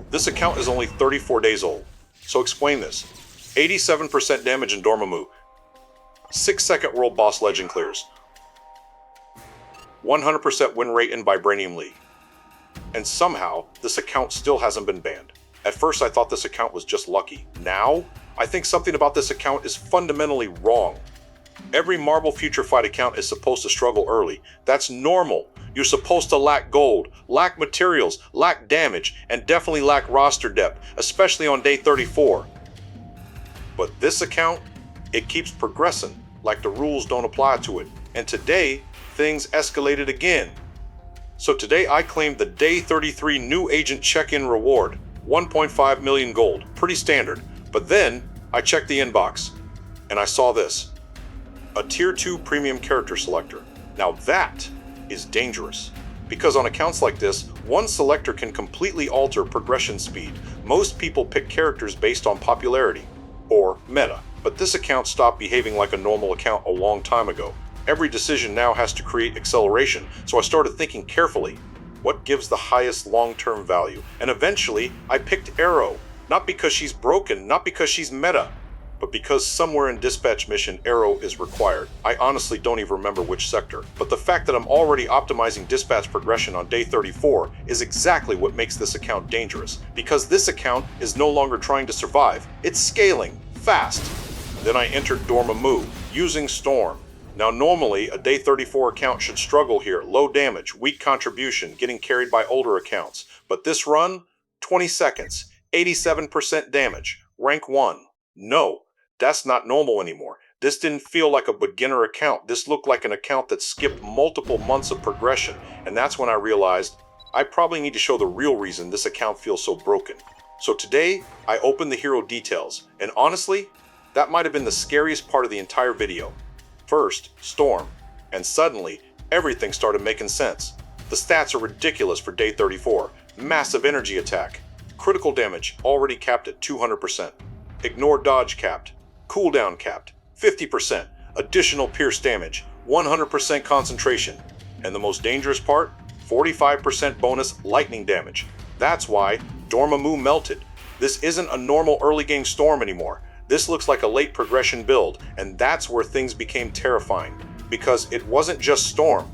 This account is only 34 days old. So explain this. 87% damage in Dormammu. 6-second World Boss Legend clears. 100% win rate in Vibranium League. And somehow, this account still hasn't been banned. At first I thought this account was just lucky. Now, I think something about this account is fundamentally wrong. Every Marvel Future Fight account is supposed to struggle early. That's normal. You're supposed to lack gold, lack materials, lack damage, and definitely lack roster depth, especially on day 34. But this account, it keeps progressing, like the rules don't apply to it. And today, things escalated again. So today I claimed the day 33 new agent check-in reward, 1.5 million gold, pretty standard. But then, I checked the inbox, and I saw this. A tier 2 premium character selector. Now that is dangerous. Because on accounts like this, one selector can completely alter progression speed. Most people pick characters based on popularity, or meta. But this account stopped behaving like a normal account a long time ago. Every decision now has to create acceleration, so I started thinking carefully. What gives the highest long-term value? And eventually, I picked Arrow. Not because she's broken, not because she's meta, but because somewhere in Dispatch Mission, Arrow is required. I honestly don't even remember which sector, but the fact that I'm already optimizing dispatch progression on day 34 is exactly what makes this account dangerous, because this account is no longer trying to survive, it's scaling, fast. Then I entered Dormammu, using Storm. Now normally, a day 34 account should struggle here, low damage, weak contribution, getting carried by older accounts. But this run, 20 seconds, 87% damage, rank 1. No, that's not normal anymore. This didn't feel like a beginner account. This looked like an account that skipped multiple months of progression. And that's when I realized I probably need to show the real reason this account feels so broken. So today, I opened the hero details. And honestly, that might have been the scariest part of the entire video. First, Storm. And suddenly, everything started making sense. The stats are ridiculous for day 34. Massive energy attack. Critical damage already capped at 200%. Ignore dodge capped. Cooldown capped. 50%. Additional pierce damage. 100% concentration. And the most dangerous part? 45% bonus lightning damage. That's why Dormammu melted. This isn't a normal early game Storm anymore. This looks like a late progression build, and that's where things became terrifying, because it wasn't just Storm.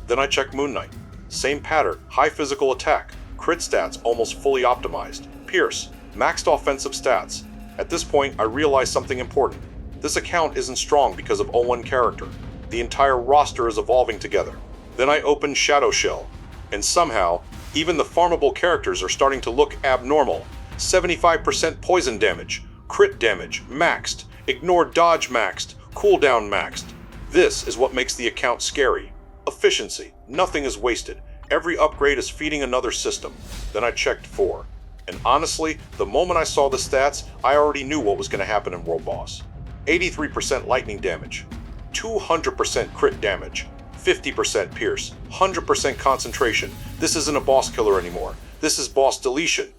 Then I checked Moon Knight. Same pattern, high physical attack, crit stats almost fully optimized, pierce, maxed offensive stats. At this point, I realized something important. This account isn't strong because of one character. The entire roster is evolving together. Then I opened Shadow Shell, and somehow, even the farmable characters are starting to look abnormal. 75% poison damage, crit damage maxed, ignore dodge maxed, cooldown maxed. This is what makes the account scary. Efficiency, nothing is wasted. Every upgrade is feeding another system. Then I checked Thor. And honestly, the moment I saw the stats, I already knew what was going to happen in World Boss. 83% lightning damage, 200% crit damage, 50% pierce, 100% concentration. This isn't a boss killer anymore. This is boss deletion.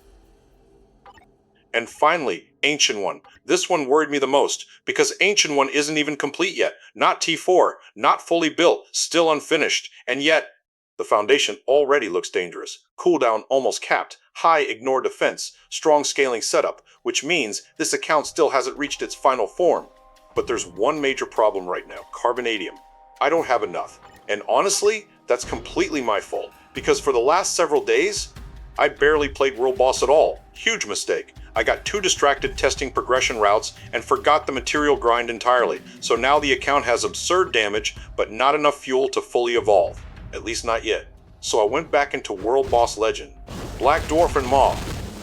And finally, Ancient One. This one worried me the most, because Ancient One isn't even complete yet. Not T4, not fully built, still unfinished. And yet, the foundation already looks dangerous. Cooldown almost capped, high ignore defense, strong scaling setup, which means this account still hasn't reached its final form. But there's one major problem right now, Carbonadium. I don't have enough. And honestly, that's completely my fault, because for the last several days, I barely played World Boss at all. Huge mistake. I got too distracted testing progression routes and forgot the material grind entirely, so now the account has absurd damage, but not enough fuel to fully evolve. At least not yet. So I went back into World Boss Legend, Black Dwarf and Maw,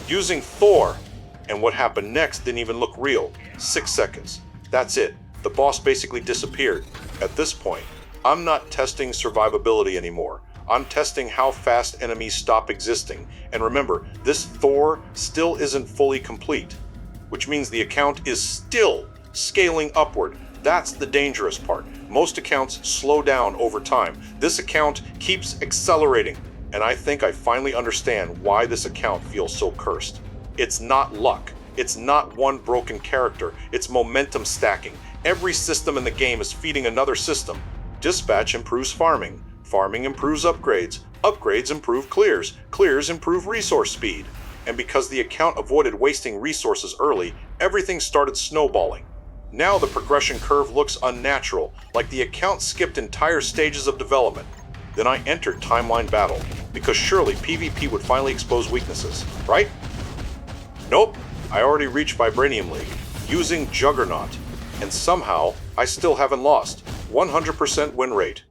using Thor, and what happened next didn't even look real. 6 seconds. That's it. The boss basically disappeared. At this point, I'm not testing survivability anymore. I'm testing how fast enemies stop existing. And remember, this Thor still isn't fully complete, which means the account is still scaling upward. That's the dangerous part. Most accounts slow down over time. This account keeps accelerating, and I think I finally understand why this account feels so cursed. It's not luck. It's not one broken character. It's momentum stacking. Every system in the game is feeding another system. Dispatch improves farming. Farming improves upgrades. Upgrades improve clears. Clears improve resource speed. and because the account avoided wasting resources early, everything started snowballing. Now the progression curve looks unnatural, like the account skipped entire stages of development. Then I entered Timeline Battle, because surely PvP would finally expose weaknesses, right? Nope, I already reached Vibranium League, using Juggernaut, and somehow I still haven't lost. 100% win rate.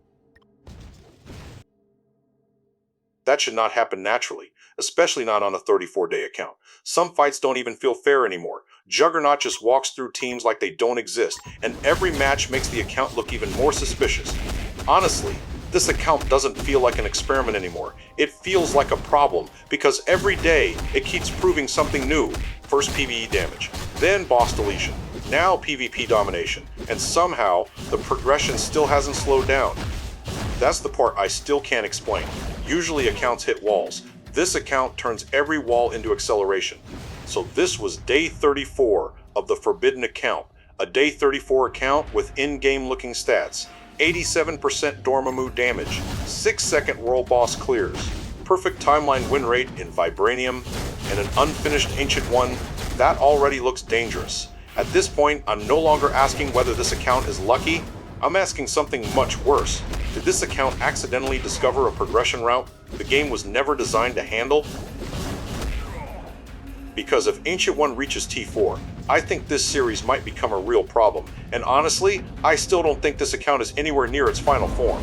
That should not happen naturally, especially not on a 34-day account. Some fights don't even feel fair anymore. Juggernaut just walks through teams like they don't exist, and every match makes the account look even more suspicious. Honestly, this account doesn't feel like an experiment anymore. It feels like a problem, because every day it keeps proving something new. First PvE damage, then boss deletion, now PvP domination, and somehow the progression still hasn't slowed down. That's the part I still can't explain. Usually accounts hit walls. This account turns every wall into acceleration. So this was day 34 of the Forbidden account, a day 34 account with in-game looking stats. 87% Dormammu damage, 6-second world boss clears, perfect timeline win rate in Vibranium, and an unfinished Ancient One. That already looks dangerous. At this point, I'm no longer asking whether this account is lucky, I'm asking something much worse. Did this account accidentally discover a progression route the game was never designed to handle? Because if Ancient One reaches T4, I think this series might become a real problem, and honestly, I still don't think this account is anywhere near its final form.